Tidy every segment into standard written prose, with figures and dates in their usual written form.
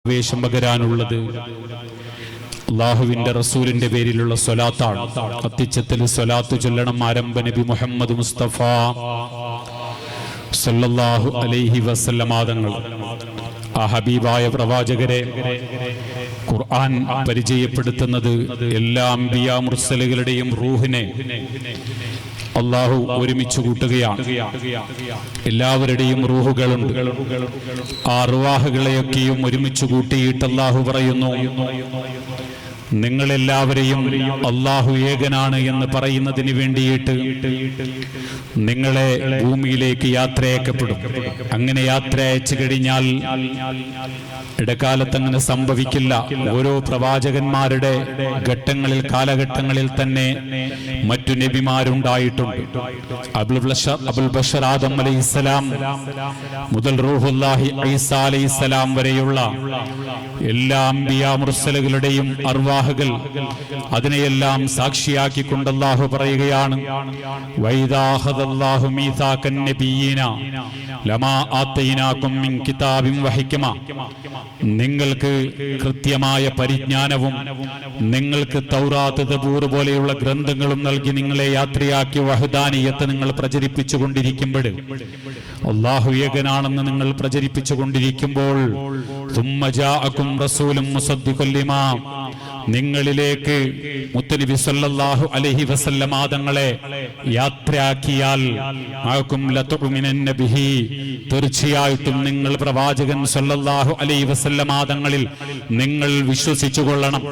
ആവേശം പകരാനുള്ളത് അല്ലാഹുവിന്റെ റസൂലിന്റെ പേരിലുള്ള സ്വലാത്താണ്. അത്തിച്ചത്തിൽ സ്വലാത്ത് ചൊല്ലണം. ആരംഭ നബി മുഹമ്മദ് മുസ്തഫ സല്ലല്ലാഹു അലൈഹി വസല്ലം തങ്ങൾ ആ ഹബീബായ പ്രവാചകരെ ഖുർആൻ പരിചയപ്പെടുത്തുന്നത് എല്ലാ അംബിയാ മുർസലുകളുടെയും റൂഹിനെ അല്ലാഹു ഒരുമിച്ച് കൂട്ടുകയാണ്. എല്ലാവരുടെയും റൂഹുകളുണ്ട്. ആ റുവാഹുകളെയൊക്കെയും ഒരുമിച്ച് കൂട്ടിയിട്ട് അല്ലാഹു പറയുന്നു, നിങ്ങളെല്ലാവരെയും അല്ലാഹു ഏകനാണ് എന്ന് പറയുന്നതിന് വേണ്ടിയിട്ട് നിങ്ങളെ ഭൂമിയിലേക്ക് യാത്രയക്കപ്പെടും. അങ്ങനെ യാത്ര അയച്ചു കഴിഞ്ഞാൽ ഇടക്കാലത്ത് അങ്ങനെ സംഭവിക്കില്ല. ഓരോ പ്രവാചകന്മാരുടെ ഘട്ടങ്ങളിൽ കാലഘട്ടങ്ങളിൽ തന്നെ മറ്റു നബിമാരുണ്ടായിട്ടുണ്ട്. അബുൽ ബഷർ ആദം അലൈഹിസ്സലാം മുതൽ റൂഹുല്ലാഹി ഈസാ അലൈഹിസ്സലാം വരെയുള്ള എല്ലാ അംബിയാ മുർസലുകളുടെയും അർവാഹുകൾ അതിനെയെല്ലാം സാക്ഷിയാക്കിക്കൊണ്ട് അല്ലാഹു പറയുകയാണ്, വൈദാ ഖദല്ലാഹു മീസാകൻ നബിയ്യീന ലമാ ആതൈനാകും മിൻ കിതാബിൻ വഹിക്മ, നിങ്ങൾക്ക് കൃത്യമായ പരിജ്ഞാനവും നിങ്ങൾക്ക് തൗറാത്ത് സബൂർ പോലെയുള്ള ഗ്രന്ഥങ്ങളും നൽകി നിങ്ങളെ യാത്രയാക്കി വഹദാനിയത്ത് നിങ്ങൾ പ്രചരിപ്പിച്ചു കൊണ്ടിരിക്കുമ്പോൾ, അല്ലാഹു ഏകനാണെന്ന് നിങ്ങൾ പ്രചരിപ്പിച്ചു കൊണ്ടിരിക്കുമ്പോൾ, സുമ്മ ജാഅകും റസൂലും മുസദ്ദിഖുൽ ലിമാ, നിങ്ങളിലേക്ക് മുത്തനബി സല്ലല്ലാഹു അലൈഹി വസല്ലം തങ്ങളെ യാത്രയാക്കിയാൽ ആകും ലതുമിനന്ന ബിഹി, തീർച്ചയായിട്ടും നിങ്ങൾ പ്രവാചകൻ സല്ലല്ലാഹു അലൈഹി വസല്ലം തങ്ങളിൽ നിങ്ങൾ വിശ്വസിച്ചു കൊള്ളണം.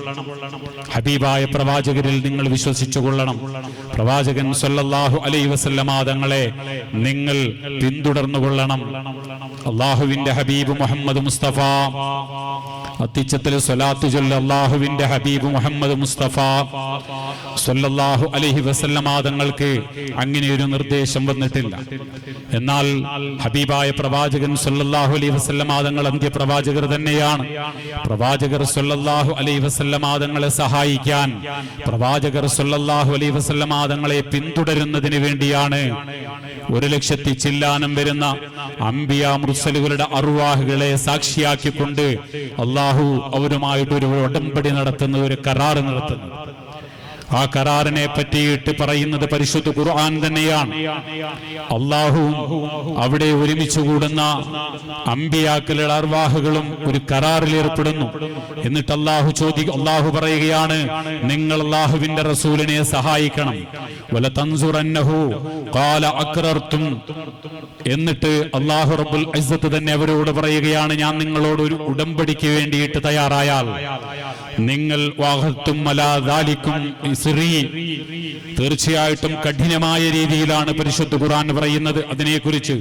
ഹബീബായ പ്രവാചകരിൽ നിങ്ങൾ വിശ്വസിച്ചു കൊള്ളണം. പ്രവാചകൻ സല്ലല്ലാഹു അലൈഹി വസല്ലം തങ്ങളെ നിങ്ങൾ പിന്തുടർന്നു കൊള്ളണം. അല്ലാഹുവിന്റെ ഹബീബ് മുഹമ്മദ് മുസ്തഫ അത്തിച്ചത്തിൽ സ്വലാത്ത് ചൊല്ല. അല്ലാഹുവിന്റെ ഹബീബ് മുഹമ്മദ് മുസ്തഫ സല്ലല്ലാഹു അലൈഹി വസല്ലം തങ്ങൾക്ക് അങ്ങനെ ഒരു നിർദ്ദേശം വന്നിട്ടില്ല. എന്നാൽ ഹബീബായ പ്രവാചകൻ സല്ലല്ലാഹു അലൈഹി വസല്ലം തങ്ങൾ അന്ത്യപ്രവാചകർ തന്നെയാണ്. പ്രവാചകർ സല്ലല്ലാഹു അലൈഹി വസല്ലം തങ്ങളെ സഹായിക്കാൻ, പ്രവാചകർ സല്ലല്ലാഹു അലൈഹി വസല്ലം തങ്ങളെ പിന്തുടരുന്നതിന് വേണ്ടിയാണ് 1,00,000 ചില്ലാനം വരുന്ന അംബിയാ മുർസലുകളുടെ അർവാഹുകളെ സാക്ഷിയാക്കിക്കൊണ്ട് അല്ലാഹു അവരുമായിട്ടൊരു ഉടമ്പടി നടത്തുന്ന, ഒരു കരാർ നടത്തുന്നു. ആ കരാറിനെ പറ്റിയിട്ട് പറയുന്നത് പരിശുദ്ധ ഖുർആൻ തന്നെയാണ്. അല്ലാഹു അവിടെ ഒരുമിച്ച് കൂടുന്ന അംബിയാക്കളുടെ അർവാഹുകളും ഒരു കരാറിൽ ഏർപ്പെടുന്നു. എന്നിട്ട് അല്ലാഹു പറയുകയാണ്, നിങ്ങൾ അല്ലാഹുവിന്റെ റസൂലിനെ സഹായിക്കണം. വല തൻസുറന്നഹു ഖാല അക്റർതും, എന്നിട്ട് അല്ലാഹു റബ്ബുൽ ഇസ്സത്ത് തന്നെ അവരോട് പറയുകയാണ്, ഞാൻ നിങ്ങളോട് ഒരു ഉടമ്പടിക്ക് വേണ്ടിയിട്ട് തയ്യാറായാൽ നിങ്ങൾ വാഹത്തും അലാ ദാലിക്കും ഇസ്രി, തീർച്ചയായിട്ടും കഠിനമായ രീതിയിലാണ് പരിശുദ്ധ ഖുർആൻ പറയുന്നത്. അതിനെക്കുറിച്ച്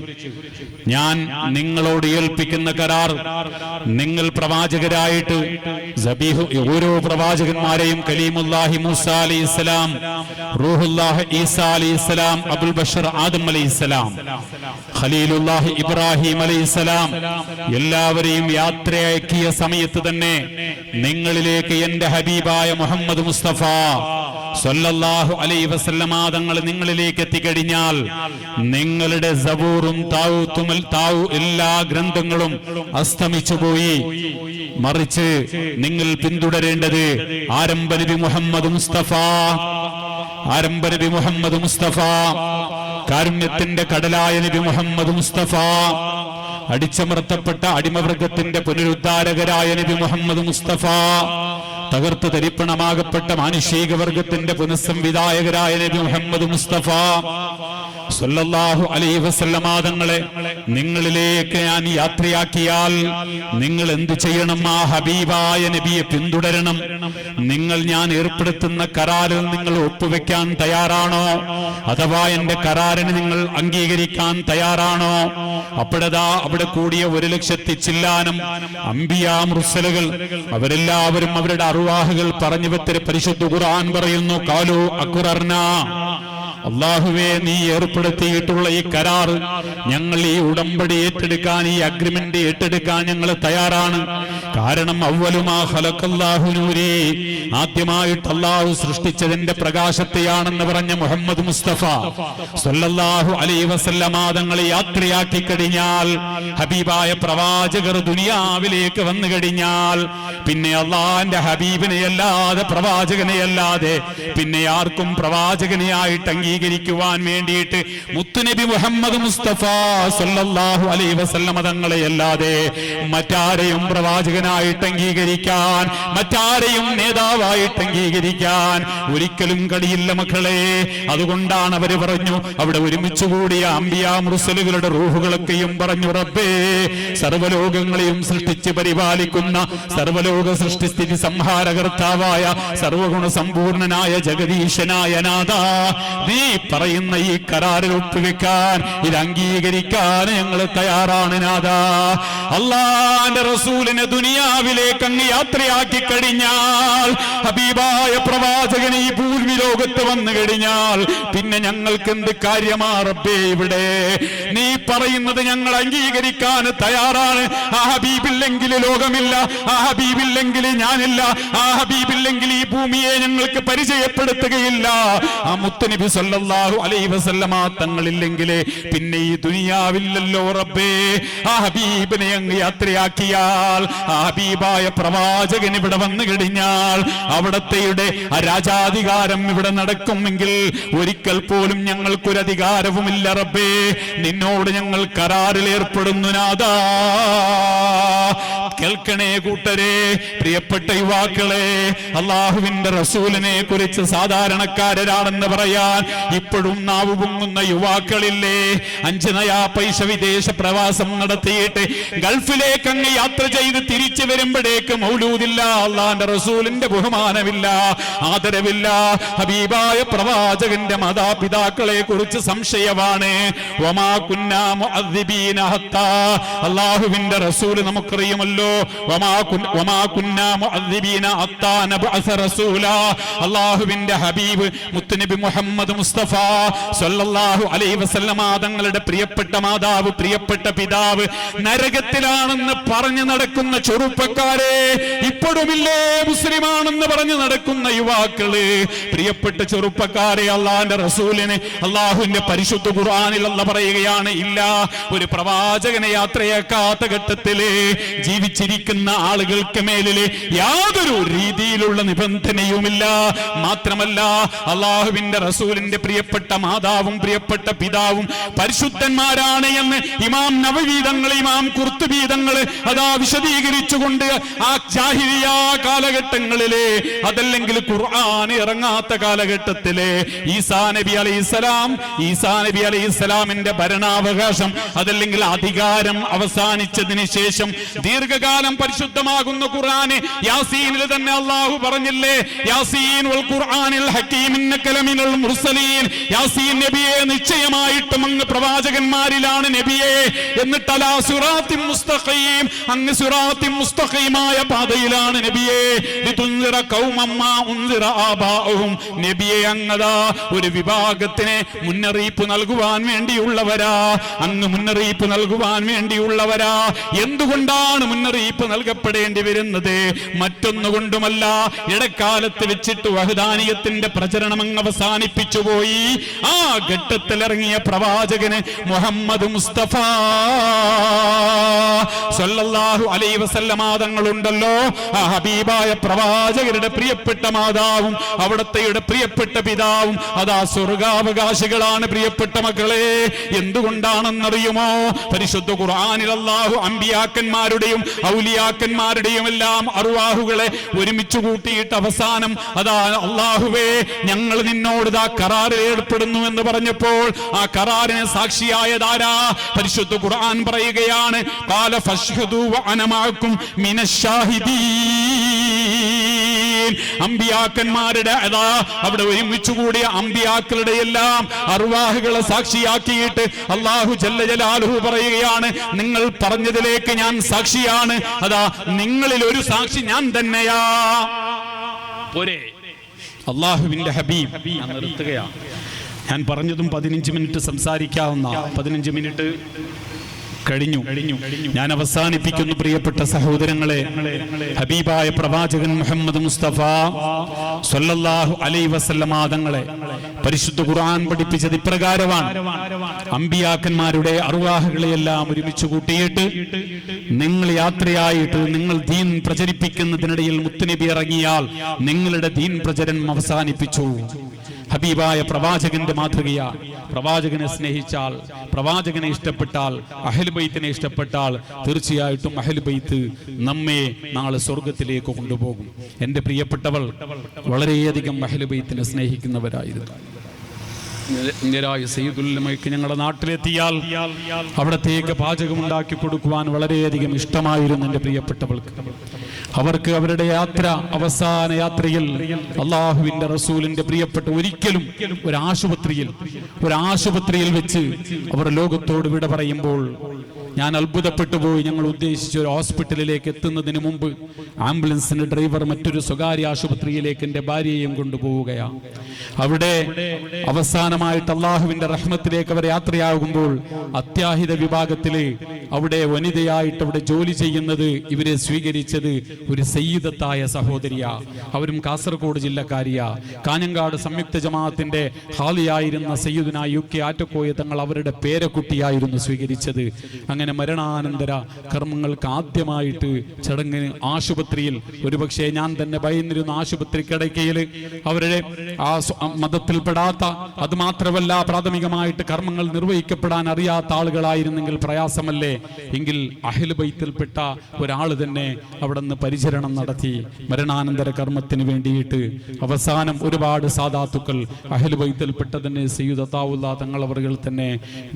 ഞാൻ നിങ്ങളോട് ഏൽപ്പിക്കുന്ന കരാർ, നിങ്ങൾ പ്രവാചകരായിട്ട് ഓരോ പ്രവാചകന്മാരെയും കലീമുല്ലാഹി മൂസാ അലൈഹിസ്സലാം, റൂഹുല്ലാഹി ഈസാ അലൈഹിസ്സലാം, അബുൽ ബഷർ ആദം അലൈഹിസ്സലാം, ഖലീലുല്ലാഹി ഇബ്രാഹിം അലൈഹിസ്സലാം, എല്ലാവരെയും യാത്രയാക്കിയ സമയത്ത് തന്നെ നിങ്ങളിലേക്ക് എന്റെ ഹബീബായ മുഹമ്മദ് മുസ്തഫ സല്ലല്ലാഹു അലൈഹി വസല്ലം തങ്ങൾ നിങ്ങളിലേക്ക് എത്തിക്കഴിഞ്ഞാൽ നിങ്ങളുടെ സബൂറും താഊത്തും എല്ലാ ഗ്രന്ഥങ്ങളും അസ്തമിച്ചു പോയി. മറിച്ച് നിങ്ങൾ പിന്തുടരേണ്ടത് ആരംഭ നബി മുഹമ്മദ് മുസ്തഫ, ആരംഭ നബി മുഹമ്മദ് മുസ്തഫ, കാരുണ്യത്തിന്റെ കടലായ നബി മുഹമ്മദ് മുസ്തഫ, അടിച്ചമർത്തപ്പെട്ട അടിമവർഗത്തിന്റെ പുനരുദ്ധാരകരായ നബി മുഹമ്മദ് മുസ്തഫ, തകർത്ത് തരിപ്പണമാകപ്പെട്ട മാനുഷിക വർഗത്തിന്റെ പുനഃസംവിധായകരായ നബി മുഹമ്മദ് മുസ്തഫ സല്ലല്ലാഹു അലൈഹി വസല്ലം തങ്ങളെ നിങ്ങളിലേക്ക് ഞാൻ യാത്രയാക്കിയാൽ നിങ്ങൾ എന്ത് ചെയ്യണം? ആ ഹബീബായ നബിയെ പിന്തുടരണം. നിങ്ങൾ ഞാൻ ഏർപ്പെടുത്തുന്ന കരാറിൽ നിങ്ങൾ ഒപ്പുവെക്കാൻ തയ്യാറാണോ? അഥവാ എന്റെ കരാറിന് നിങ്ങൾ അംഗീകരിക്കാൻ തയ്യാറാണോ? അപ്പോഴതാ അവിടെ കൂടിയ 1,00,000 ചില്ലാനം അംബിയാ മുർസലുകൾ അവരെല്ലാവരും അവരുടെ അർവാഹുകൾ പറഞ്ഞു വെച്ച് പരിശുദ്ധ ഖുർആൻ പറയുന്നു, ഖാലു അഖ്റർനാ, അല്ലാഹുവേ നീ ഏർപ്പെടുത്തിയിട്ടുള്ള ഈ കരാർ, ഞങ്ങൾ ഈ ഉടമ്പടി ഏറ്റെടുക്കാൻ, ഈ അഗ്രിമെന്റ് ഏറ്റെടുക്കാൻ ഞങ്ങൾ തയ്യാറാണ്. കാരണം അവ്വലുമാ ഖലഖല്ലാഹു നൂരി, ആദ്യമായിട്ട് അല്ലാഹു സൃഷ്ടിച്ചതിന്റെ പ്രകാശത്തെയാണെന്ന് പറഞ്ഞ മുഹമ്മദ് മുസ്തഫ സല്ലല്ലാഹു അലൈഹി വസല്ലമ തങ്ങളെ യാത്രയാക്കി കഴിഞ്ഞാൽ, ഹബീബായ പ്രവാചകർ ദുനിയാവിലേക്ക് വന്നു കഴിഞ്ഞാൽ പിന്നെ അള്ളാന്റെ ഹബീബിനെ അല്ലാതെ പ്രവാചകനെ അല്ലാതെ പിന്നെ ആർക്കും പ്രവാചകനെ ആയിട്ട് അംഗീകരിക്കുവാൻ വേണ്ടിയിട്ട് മുത്തുനബി മുഹമ്മദ് മുസ്തഫ സല്ലല്ലാഹു അലൈഹി വസല്ലമ തങ്ങളെ അല്ലാതെ മറ്റാരെയും പ്രവാചകനായിട്ട് അംഗീകരിക്കാൻ, മറ്റാരെയും നേതാവായിട്ട് അംഗീകരിക്കാൻ ഒരിക്കലും കഴിയില്ല മക്കളെ. അതുകൊണ്ടാണ് അവര് പറഞ്ഞു, അവിടെ ഒരുമിച്ചുകൂടിയ അംബിയാ മുർസലുകളുടെ റൂഹുകളൊക്കെയും പറഞ്ഞു, റബ്ബേ സർവ്വലോകങ്ങളെയും സൃഷ്ടിച്ച് പരിപാലിക്കുന്ന സർവ്വലോക സൃഷ്ടിസ്ഥിതി സംഹാരകർത്താവായ സർവഗുണ സമ്പൂർണനായ ജഗദീശനായ നാഥ, നീ പറയുന്ന ഈ കരാറിൽ ഒപ്പുവെക്കാൻ, ഇത് അംഗീകരിക്കാൻ ഞങ്ങൾ തയ്യാറാണ് നാഥ. അല്ലാഹുവിന്റെ റസൂലിനെ ദുനിയാവിലേക്ക് അങ്ങ് യാത്രയാക്കി കഴിഞ്ഞാൽ, ഹബീബായ പ്രവാചകനെ ഈ ഭൂമി ലോകത്ത് വന്നു കഴിഞ്ഞാൽ പിന്നെ ഞങ്ങൾക്ക് എന്ത് കാര്യമാ റബ്ബേ ഇവിടെ? നീ പറയുന്നത് ഞങ്ങൾ അംഗീകരിക്കാൻ തയ്യാറാണ്. ആ ഹബീബില്ലെങ്കിൽ ലോകമില്ല, ആ ഹബീബില്ലെങ്കിൽ ഞാനില്ല, ആ ഹബീബില്ലെങ്കിൽ ഈ ഭൂമിയെ ഞങ്ങൾക്ക് പരിചയപ്പെടുത്തുകയില്ല. ആ മുത്തുനബി സല്ലല്ലാഹു അലൈഹി വസല്ലമ തങ്ങളില്ലെങ്കിൽ പിന്നെ ഈ ദുനിയാവില്ലല്ലോ റബ്ബേ. ആ ഹബീബിനെ അങ്ങ് യാത്രയാക്കിയാൽ, ആ ഹബീബായ പ്രവാചകൻ ഇവിടെ വന്നു കഴിഞ്ഞാൽ അവിടത്തെയുടെ രാജാധികാരം ഇവിടെ നടക്കുമെങ്കിൽ ഒരിക്കൽ പോലും ഞങ്ങൾക്കൊരു അധികാരവുമില്ല റബ്ബേ. നിന്നോട് ഞങ്ങൾ കരാറിൽ ഏർപ്പെടുന്നു നാഥാ. കേൾക്കണേ കൂട്ടരെ, പ്രിയപ്പെട്ട യുവാക്കളെ, അള്ളാഹുവിന്റെ റസൂലിനെ കുറിച്ച് സാധാരണക്കാരാണെന്ന് പറയാൻ ഇപ്പോഴും നാവ് പൊങ്ങുന്ന യുവാക്കളില്ലേ? 5 നയാ പൈസ വിദേശ പ്രവാസം നടത്തിയിട്ട് ഗൾഫിലേക്ക് അങ്ങ് യാത്ര ചെയ്ത് തിരിച്ചു വരുമ്പോഴേക്ക് മൗലൂദില്ല, അള്ളാന്റെ റസൂലിന്റെ ബഹുമാനമില്ല, ആദരവില്ല. ഹബീബായ പ്രവാചകന്റെ മാതാപിതാക്കളെ കുറിച്ച് സംശയമാണ്. വമാ കുന്നാ മുഅദ്ദിബീന ഹത്താ, അള്ളാഹുവിന്റെ റസൂൽ നമുക്കറിയുമല്ലോ, വമാ കുന്നാ മുഅദ്ദിബീന ഹത്താ നബ്അസ റസൂലാ. അള്ളാഹുവിന്റെ ഹബീബ് മുത്തുനബി മുഹമ്മദ് മുസ്തഫ സല്ലല്ലാഹു അലൈഹി വസല്ലമ തങ്ങളുടെ പ്രിയപ്പെട്ട മാതാവ്, പ്രിയപ്പെട്ട പിതാവ് നരകത്തിലാണെന്ന് പറഞ്ഞു നടക്കുന്ന ചെറുപ്പക്കാരെ, ഇപ്പോഴുമില്ലേ മുസ്ലിമാണെന്ന് പറഞ്ഞു നടക്കുന്ന യുവാക്കള്, പ്രിയപ്പെട്ട ചെറുപ്പക്കാരെ, അള്ളാന്റെ റസൂലിനെ അള്ളാഹുവിന്റെ പരിശുദ്ധ ഖുർആനിൽ അല്ലാഹ് പറയുകയാണ്, ഇല്ല ഒരു പ്രവാചകനെ യാത്രയാക്കാത്ത ഘട്ടത്തില് ജീവിച്ചിരിക്കുന്ന ആളുകൾക്ക് മേലില് യാതൊരു രീതിയിലുള്ള നിബന്ധനയുമില്ല. മാത്രമല്ല അള്ളാഹുവിന്റെ റസൂലിന്റെ പ്രിയപ്പെട്ട മാതാവും പ്രിയപ്പെട്ട പിതാവും പരിശുദ്ധന്മാരാണ് എന്ന് ഇമാം നവവി തങ്ങൾ, ഇമാം ഖുർത്തുബി തങ്ങൾ അതാ വിശദീകരിച്ചുകൊണ്ട് ആ ജാഹിലിയ്യ കാലഘട്ടങ്ങളിലെ, അതല്ലെങ്കിൽ ഖുർആൻ ഇറങ്ങാത്ത കാലഘട്ടത്തിലെ ഈസാ നബി അലൈഹിസ്സലാമിന്റെ ഭരണാവകാശം, അതല്ലെങ്കിൽ അധികാരം അവസാനിച്ചതിന് ശേഷം ദീർഘകാലം പരിശുദ്ധമാകുന്ന ഖുർആന് യാസീനിൽ തന്നെ അല്ലാഹു പറഞ്ഞില്ലേ, യാസീൻ വൽ ഖുർആനിൽ ഹകീം ഇന്നക ലമിനൽ മുർസലീൻ, യാസീൻ നബിയെ നിശ്ചയമായിട്ടും അങ്ങ് പ്രവാചകന്മാരിലാണ് നബിയെ. എന്നിട്ട് അലാ സിറാത്തിൻ മുസ്തഖീം, അങ്ങ് സിറാത്തിൻ മുസ്തഖീമായ പാതയിലാണ് നബിയെ. ലിതുൻസിറ ഖൗമൻ മാ ഉൻസിറ ആബാഉഹും, നബിയെ അങ്ങതാ ഒരു വിഭാഗത്തിനെ മുന്നറിയിപ്പ് നൽകുവാൻ വേണ്ടിയുള്ളവരാ, അങ്ങ് മുന്നറിയിപ്പ് നൽകുവാൻ വേണ്ടിയുള്ളവരാ. എന്തുകൊണ്ടാണ് മുന്നറിയിപ്പ് നൽകപ്പെടേണ്ടി വരുന്നത്? മറ്റൊന്നുകൊണ്ടുമല്ല, ഇടക്കാലത്ത് വെച്ചിട്ട് വഹദാനിയത്തിന്റെ പ്രചരണം അങ്ങ് അവസാനിപ്പിച്ചു പോയി. ആ ഘട്ടത്തിൽ ഇറങ്ങിയ പ്രവാചകന് മുഹമ്മദ് മുസ്തഫ സല്ലല്ലാഹു അലൈഹി വസല്ലമ തങ്ങളുണ്ടല്ലോ, ആ ഹബീബായ പ്രവാചകരുടെ പ്രിയപ്പെട്ട മാതാവും അവിടത്തെയുടെ പ്രിയപ്പെട്ട പിതാവും അതാ സ്വർഗാവകാശികളാണ്. പ്രിയപ്പെട്ട മക്കളെ, എന്തുകൊണ്ടാണെന്നറിയുമോ? പരിശുദ്ധ ഖുർആനിൽ അല്ലാഹു അമ്പിയാക്കന്മാരുടെയും ഔലിയാക്കന്മാരുടെയും എല്ലാം അർവാഹുകളെ ഒരുമിച്ച് കൂട്ടിയിട്ട് അവസാനം അതാ അല്ലാഹുവേ ഞങ്ങൾ നിന്നോട് ദാ കരാറിൽ ഏർപ്പെടുന്നു എന്ന് പറഞ്ഞപ്പോൾ ആ കരാറിന് സാക്ഷിയായതാരാ? പരിശുദ്ധ ഖുർആൻ പറയുകയാണ്, ഖാല ഫശ്ഹദു വഅന മഅകും മിനശ്ശാഹിദീൻ. അമ്പിയാക്കന്മാരുടെ അതാ അവിടെ ഒരുമിച്ച് കൂടിയ അമ്പിയാക്കളുടെ എല്ലാം അർവാഹുകളെ സാക്ഷിയാക്കിയിട്ട് അല്ലാഹു ജല്ല ജലാലുഹു പറയുകയാണ്, നിങ്ങൾ പറഞ്ഞതിലേക്ക് ഞാൻ സാക്ഷിയാണ്, അതാ നിങ്ങളിൽ ഒരു സാക്ഷി ഞാൻ തന്നെയാ. പോരെ അല്ലാഹുവിന്റെ ഹബീബ്. നിർത്തുകയാണ്. ഞാൻ പറഞ്ഞതും 15 മിനിറ്റ് സംസാരിക്കാവുന്ന 15 മിനിറ്റ് കഴിഞ്ഞു. ഞാൻ അവസാനിപ്പിക്കുന്നു പ്രിയപ്പെട്ട സഹോദരങ്ങളെ. ഹബീബായ പ്രവാചകൻ മുഹമ്മദ് മുസ്തഫ സ്വല്ലല്ലാഹു അലൈഹി വസല്ലമ തങ്ങളെ പരിശുദ്ധ ഖുർആൻ പഠിപ്പിച്ചത് ഇപ്രകാരമാണ്: അമ്പിയാക്കന്മാരുടെ അർവാഹുകളെയെല്ലാം ഒരുമിച്ച് കൂട്ടിയിട്ട് നിങ്ങൾ യാത്രയായിട്ട് നിങ്ങൾ ദീൻ പ്രചരിപ്പിക്കുന്നതിനിടയിൽ മുത്തുനബി ഇറങ്ങിയാൽ നിങ്ങളുടെ ദീൻ പ്രചരണം അവസാനിപ്പിച്ചു. ഹബീബായ പ്രവാചകന്റെ മാതൃകയാ. പ്രവാചകനെ സ്നേഹിച്ചാൽ, പ്രവാചകനെ ഇഷ്ടപ്പെട്ടാൽ, അഹ്ലു ബൈത്തിനെ ഇഷ്ടപ്പെട്ടാൽ തീർച്ചയായിട്ടും അഹ്ലു ബൈത്ത് നമ്മെ നാളെ സ്വർഗത്തിലേക്ക് കൊണ്ടുപോകും. എന്റെ പ്രിയപ്പെട്ടവൾ വളരെയധികം അഹ്ലു ബൈത്തിനെ സ്നേഹിക്കുന്നവരായിരുന്നു. സയ്യിദുൽ ഞങ്ങളുടെ നാട്ടിലെത്തിയാൽ അവിടത്തേക്ക് പാചകമുണ്ടാക്കി കൊടുക്കുവാൻ വളരെയധികം ഇഷ്ടമായിരുന്നു എൻ്റെ പ്രിയപ്പെട്ടവൾക്ക്. അവർക്ക് അവരുടെ യാത്ര, അവസാന യാത്രയിൽ അള്ളാഹുവിന്റെ റസൂലിന്റെ പ്രിയപ്പെട്ട ഒരിക്കലും ഒരു ആശുപത്രിയിൽ വെച്ച് അവർ ലോകത്തോട് വിട പറയുമ്പോൾ ഞാൻ അത്ഭുതപ്പെട്ടു പോയി. ഞങ്ങൾ ഉദ്ദേശിച്ച ഒരു ഹോസ്പിറ്റലിലേക്ക് എത്തുന്നതിന് മുമ്പ് ആംബുലൻസിന്റെ ഡ്രൈവർ മറ്റൊരു സ്വകാര്യ ആശുപത്രിയിലേക്ക് എൻ്റെ ഭാര്യയെയും കൊണ്ടുപോവുകയാണ്. അവിടെ അവസാനമായിട്ട് അള്ളാഹുവിന്റെ റഹ്മത്തിലേക്ക് അവർ യാത്രയാകുമ്പോൾ അത്യാഹിത വിഭാഗത്തില് അവിടെ വനിതയായിട്ട് അവിടെ ജോലി ചെയ്യുന്നത്, ഇവരെ സ്വീകരിച്ചത് ഒരു സയ്യിദത്തായ സഹോദരിയാ. അവരും കാസർഗോഡ് ജില്ലക്കാരിയാ. കാഞ്ഞങ്ങാട് സംയുക്ത ജമാഅത്തിന്റെ ഹാലിയായിരുന്ന സയ്യിദുനാ UK ആറ്റക്കോയ തങ്ങൾ അവരുടെ പേരക്കുട്ടിയായിരുന്നു സ്വീകരിച്ചത്. അങ്ങനെ മരണാനന്തര കർമ്മങ്ങൾക്ക് ആദ്യമായിട്ട് ചടങ്ങിന് ആശുപത്രിയിൽ, ഒരുപക്ഷെ ഞാൻ തന്നെ ഭയന്നിരുന്ന ആശുപത്രി കിടക്കയിൽ അവരുടെ ആ മതത്തിൽപ്പെടാത്ത, അത് മാത്രമല്ല പ്രാഥമികമായിട്ട് കർമ്മങ്ങൾ നിർവഹിക്കപ്പെടാൻ അറിയാത്ത ആളുകളായിരുന്നെങ്കിൽ പ്രയാസമല്ലേ, എങ്കിൽ അഹ്ലു ബൈത്തിൽപ്പെട്ട ഒരാൾ തന്നെ അവിടെ നിന്ന് പരിചരണം നടത്തി മരണാനന്തര കർമ്മത്തിന് വേണ്ടിയിട്ട്. അവസാനം ഒരുപാട് സാദാത്തുക്കൾ അഹ്ലു ബൈത്തിൽപ്പെട്ട തന്നെ സയ്യിദ് അതാഉല്ലാ തങ്ങൾ അവർ തന്നെ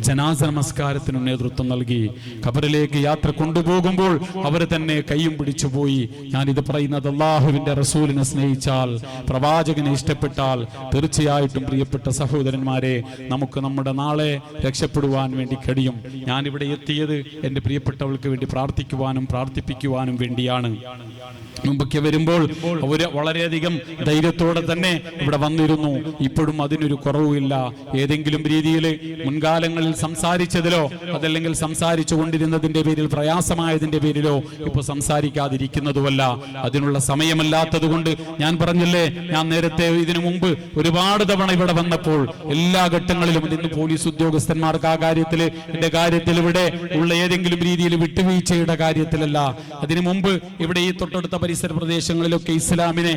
ജനാസ നമസ്കാരത്തിന് നേതൃത്വം നൽകി. ഖബറിലേക്ക് യാത്ര കൊണ്ടുപോകുമ്പോൾ അവർ തന്നെ കൈയും പിടിച്ചു പോയി. ഞാനിത് പറയുന്നത് അള്ളാഹുവിന്റെ റസൂലിനെ സ്നേഹിച്ചാൽ, പ്രവാചകനെ ഇഷ്ടപ്പെട്ടാൽ തീർച്ചയായിട്ടും പ്രിയപ്പെട്ട സഹോദരന്മാരെ നമുക്ക് നമ്മുടെ നാളെ രക്ഷപ്പെടുവാൻ വേണ്ടി കഴിയും. ഞാനിവിടെ എത്തിയത് എൻ്റെ പ്രിയപ്പെട്ടവൾക്ക് വേണ്ടി പ്രാർത്ഥിക്കുവാനും പ്രാർത്ഥിപ്പിക്കുവാനും വേണ്ടിയാണ്. മുമ്പൊക്കെ വരുമ്പോൾ അവര് വളരെയധികം ധൈര്യത്തോടെ തന്നെ ഇവിടെ വന്നിരുന്നു. ഇപ്പോഴും അതിനൊരു കുറവുമില്ല. ഏതെങ്കിലും രീതിയിൽ മുൻകാലങ്ങളിൽ സംസാരിച്ചതിലോ അതല്ലെങ്കിൽ സംസാരിച്ചു കൊണ്ടിരുന്നതിന്റെ പേരിൽ പ്രയാസമായതിന്റെ പേരിലോ ഇപ്പോൾ സംസാരിക്കാതിരിക്കുന്നതുമല്ല. അതിനുള്ള സമയമല്ലാത്തത് കൊണ്ട് ഞാൻ പറഞ്ഞില്ലേ, ഞാൻ നേരത്തെ ഇതിനു മുമ്പ് ഒരുപാട് തവണ ഇവിടെ വന്നപ്പോൾ എല്ലാ ഘട്ടങ്ങളിലും ഇന്ന് പോലീസ് ഉദ്യോഗസ്ഥന്മാർക്ക് ആ കാര്യത്തിൽ, എന്റെ കാര്യത്തിൽ ഇവിടെ ഉള്ള ഏതെങ്കിലും രീതിയിൽ വിട്ടുവീഴ്ചയുടെ കാര്യത്തിലല്ല. അതിനു മുമ്പ് ഇവിടെ ഈ തൊട്ടടുത്ത പരിസര പ്രദേശങ്ങളിലൊക്കെ ഇസ്ലാമിനെ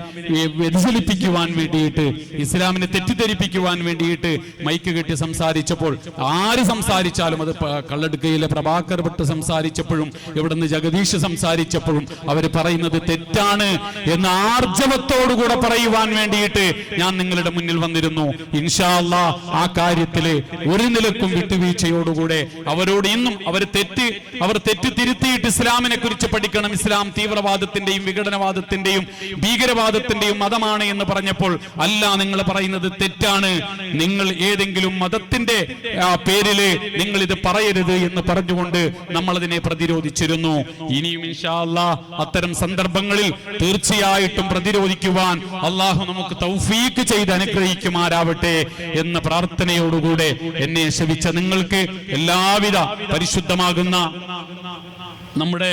വ്യതിചലിപ്പിക്കുവാൻ വേണ്ടിയിട്ട്, ഇസ്ലാമിനെ തെറ്റിദ്ധരിപ്പിക്കുവാൻ വേണ്ടിയിട്ട് മൈക്ക് കെട്ടി സംസാരിച്ചപ്പോൾ, ആര് സംസാരിച്ചാലും, അത് കള്ളടുക്കയിലെ പ്രഭാകർ ഭട്ട് സംസാരിച്ചപ്പോഴും ഇവിടുന്ന് ജഗദീഷ് സംസാരിച്ചപ്പോഴും അവർ പറയുന്നത് തെറ്റാണ് എന്ന് ആർജവത്തോടുകൂടെ പറയുവാൻ വേണ്ടിയിട്ട് ഞാൻ നിങ്ങളുടെ മുന്നിൽ വന്നിരുന്നു. ഇൻഷാ അല്ലാഹ് ആ കാര്യത്തില് ഒരു നിലക്കും വിട്ടുവീഴ്ചയോടുകൂടെ അവരോട് ഇന്നും അവർ തെറ്റ് തിരുത്തിയിട്ട് ഇസ്ലാമിനെ കുറിച്ച് പഠിക്കണം. ഇസ്ലാം തീവ്രവാദത്തിന്റെയും വിഘടനവാദത്തിന്റെയും ഭീകരവാദത്തിന്റെയും മതമാണ് എന്ന് പറഞ്ഞപ്പോൾ, അല്ല, നിങ്ങൾ പറയുന്നത് തെറ്റാണ്, നിങ്ങൾ ഏതെങ്കിലും മതത്തിന്റെ പേരില് നിങ്ങൾ ഇത് പറയരുത് എന്ന് പറഞ്ഞുകൊണ്ട് നമ്മൾ അതിനെ പ്രതിരോധിച്ചിരുന്നു. ഇനിയും ഇൻഷാ അല്ലാഹ് അത്തരം സന്ദർഭങ്ങളിൽ തീർച്ചയായിട്ടും പ്രതിരോധിക്കുവാൻ അള്ളാഹു നമുക്ക് തൗഫീക്ക് ചെയ്ത് അനുഗ്രഹിക്കുമാരാവട്ടെ എന്ന പ്രാർത്ഥനയോടുകൂടെ എന്നെ ശ്രവിച്ച നിങ്ങൾക്ക് എല്ലാവിധ പരിശുദ്ധമാകുന്ന നമ്മുടെ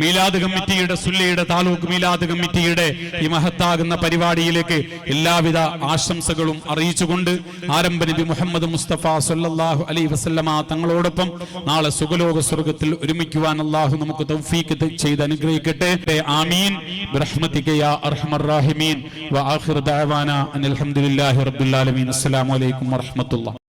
മീലാദ് കമ്മിറ്റിയുടെ, സുല്ലയുടെ താലൂക്ക് മീലാദ് കമ്മിറ്റിയുടെ ഈ മഹത്താകുന്ന പരിപാടിയിലേക്ക് എല്ലാവിധ ആശംസകളും അറിയിച്ചുകൊണ്ട് ആരംഭ നബി മുഹമ്മദ് മുസ്തഫ സല്ലല്ലാഹു അലൈഹി വസല്ലമ തങ്ങളോടൊപ്പം നാളെ സുഖലോക സ്വർഗ്ഗത്തിൽ ഒരുമിക്കുവാൻ അല്ലാഹു നമുക്ക് തൗഫീക്ക് ചെയ്ത് അനുഗ്രഹിക്കട്ടെ. ആമീൻ ബിറഹ്മതിക യാ അർഹമർ റഹീമീൻ. വ ആഖിറു ദഅവാന അനിൽ ഹംദുലില്ലാഹി റബ്ബിൽ ആലമീൻ. അസ്സലാമു അലൈക്കും വറഹ്മത്തുള്ളാഹി.